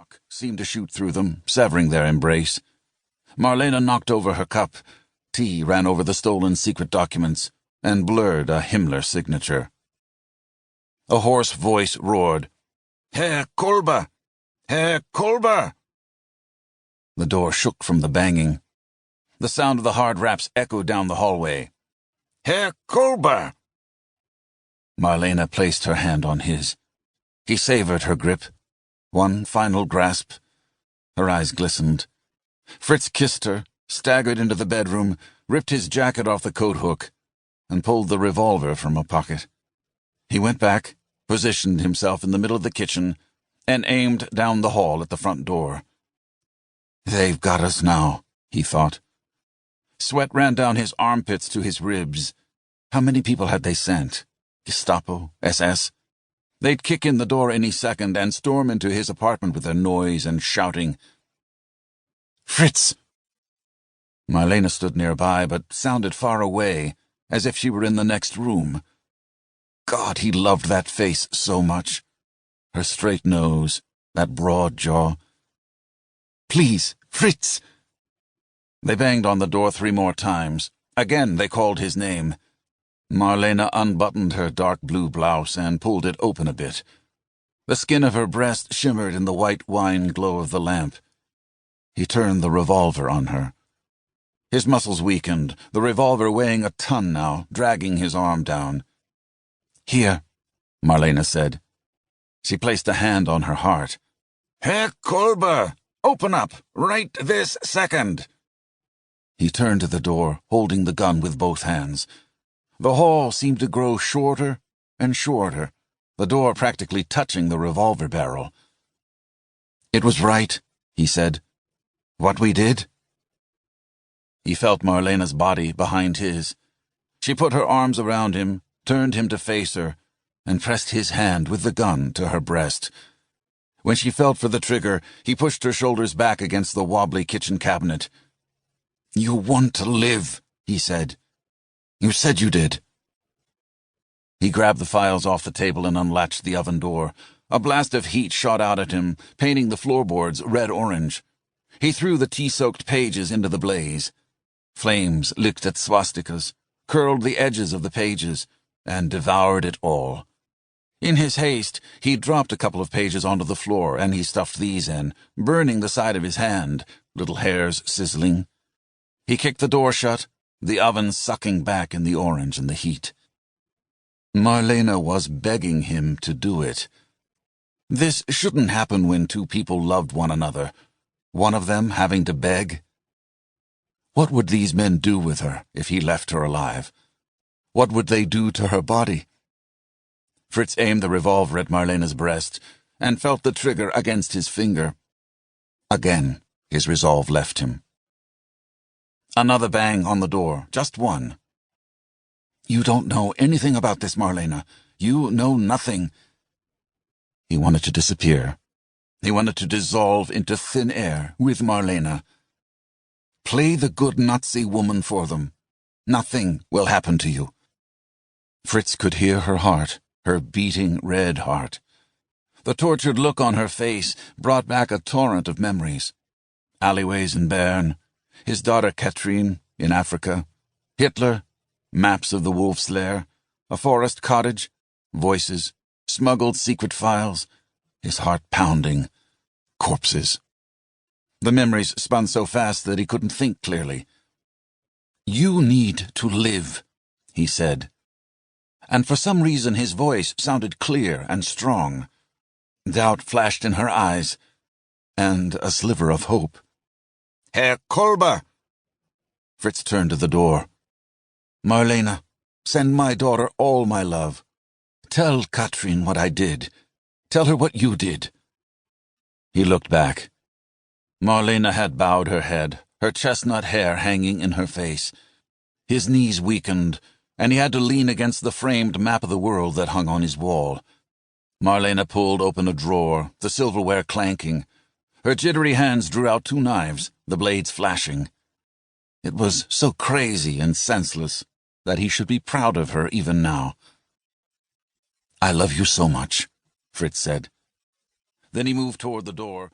shock seemed to shoot through them, severing their embrace. Marlene knocked over her cup. Tea ran over the stolen secret documents and blurred a Himmler signature. A hoarse voice roared, "Herr Kolbe! Herr Kolbe!" The door shook from the banging. The sound of the hard raps echoed down the hallway. "Herr Kolbe!" Marlene placed her hand on his. He savored her grip. One final grasp. Her eyes glistened. Fritz kissed her, staggered into the bedroom, ripped his jacket off the coat hook, and pulled the revolver from a pocket. He went back, positioned himself in the middle of the kitchen, and aimed down the hall at the front door. "They've got us now," he thought. Sweat ran down his armpits to his ribs. How many people had they sent? Gestapo? SS? They'd kick in the door any second and storm into his apartment with their noise and shouting. "Fritz!" Marlene stood nearby, but sounded far away, as if she were in the next room. God, he loved that face so much. Her straight nose, that broad jaw. "Please, Fritz!" They banged on the door 3 more times. Again they called his name. Marlene unbuttoned her dark blue blouse and pulled it open a bit. The skin of her breast shimmered in the white wine glow of the lamp. He turned the revolver on her. His muscles weakened, the revolver weighing a ton now, dragging his arm down. "Here," Marlene said. She placed a hand on her heart. "Herr Kolbe! Open up! Right this second!" He turned to the door, holding the gun with both hands. The hall seemed to grow shorter and shorter, the door practically touching the revolver barrel. "It was right," he said. "What we did?" He felt Marlene's body behind his. She put her arms around him, turned him to face her, and pressed his hand with the gun to her breast. When she felt for the trigger, he pushed her shoulders back against the wobbly kitchen cabinet. "You want to live," he said. "You said you did." He grabbed the files off the table and unlatched the oven door. A blast of heat shot out at him, painting the floorboards red-orange. He threw the tea-soaked pages into the blaze. Flames licked at swastikas, curled the edges of the pages, and devoured it all. In his haste, he dropped a couple of pages onto the floor, and he stuffed these in, burning the side of his hand, little hairs sizzling. He kicked the door shut, the oven sucking back in the orange and the heat. Marlene was begging him to do it. This shouldn't happen when 2 people loved one another, one of them having to beg. What would these men do with her if he left her alive? What would they do to her body? Fritz aimed the revolver at Marlene's breast and felt the trigger against his finger. Again, his resolve left him. Another bang on the door, just one. "You don't know anything about this, Marlene. You know nothing." He wanted to disappear. He wanted to dissolve into thin air with Marlene. Play the good Nazi woman for them. Nothing will happen to you. Fritz could hear her heart, her beating red heart. The tortured look on her face brought back a torrent of memories. Alleyways in Bern, his daughter Katrine in Africa, Hitler, maps of the wolf's lair, a forest cottage, voices, smuggled secret files, his heart pounding, corpses. The memories spun so fast that he couldn't think clearly. "You need to live," he said. And for some reason his voice sounded clear and strong. Doubt flashed in her eyes, and a sliver of hope. "Herr Kolbe!" Fritz turned to the door. "Marlene, send my daughter all my love. Tell Katrine what I did. Tell her what you did." He looked back. Marlene had bowed her head, her chestnut hair hanging in her face. His knees weakened, and he had to lean against the framed map of the world that hung on his wall. Marlene pulled open a drawer, the silverware clanking. Her jittery hands drew out 2 knives, the blades flashing. It was so crazy and senseless that he should be proud of her even now. "I love you so much," Fritz said. Then he moved toward the door,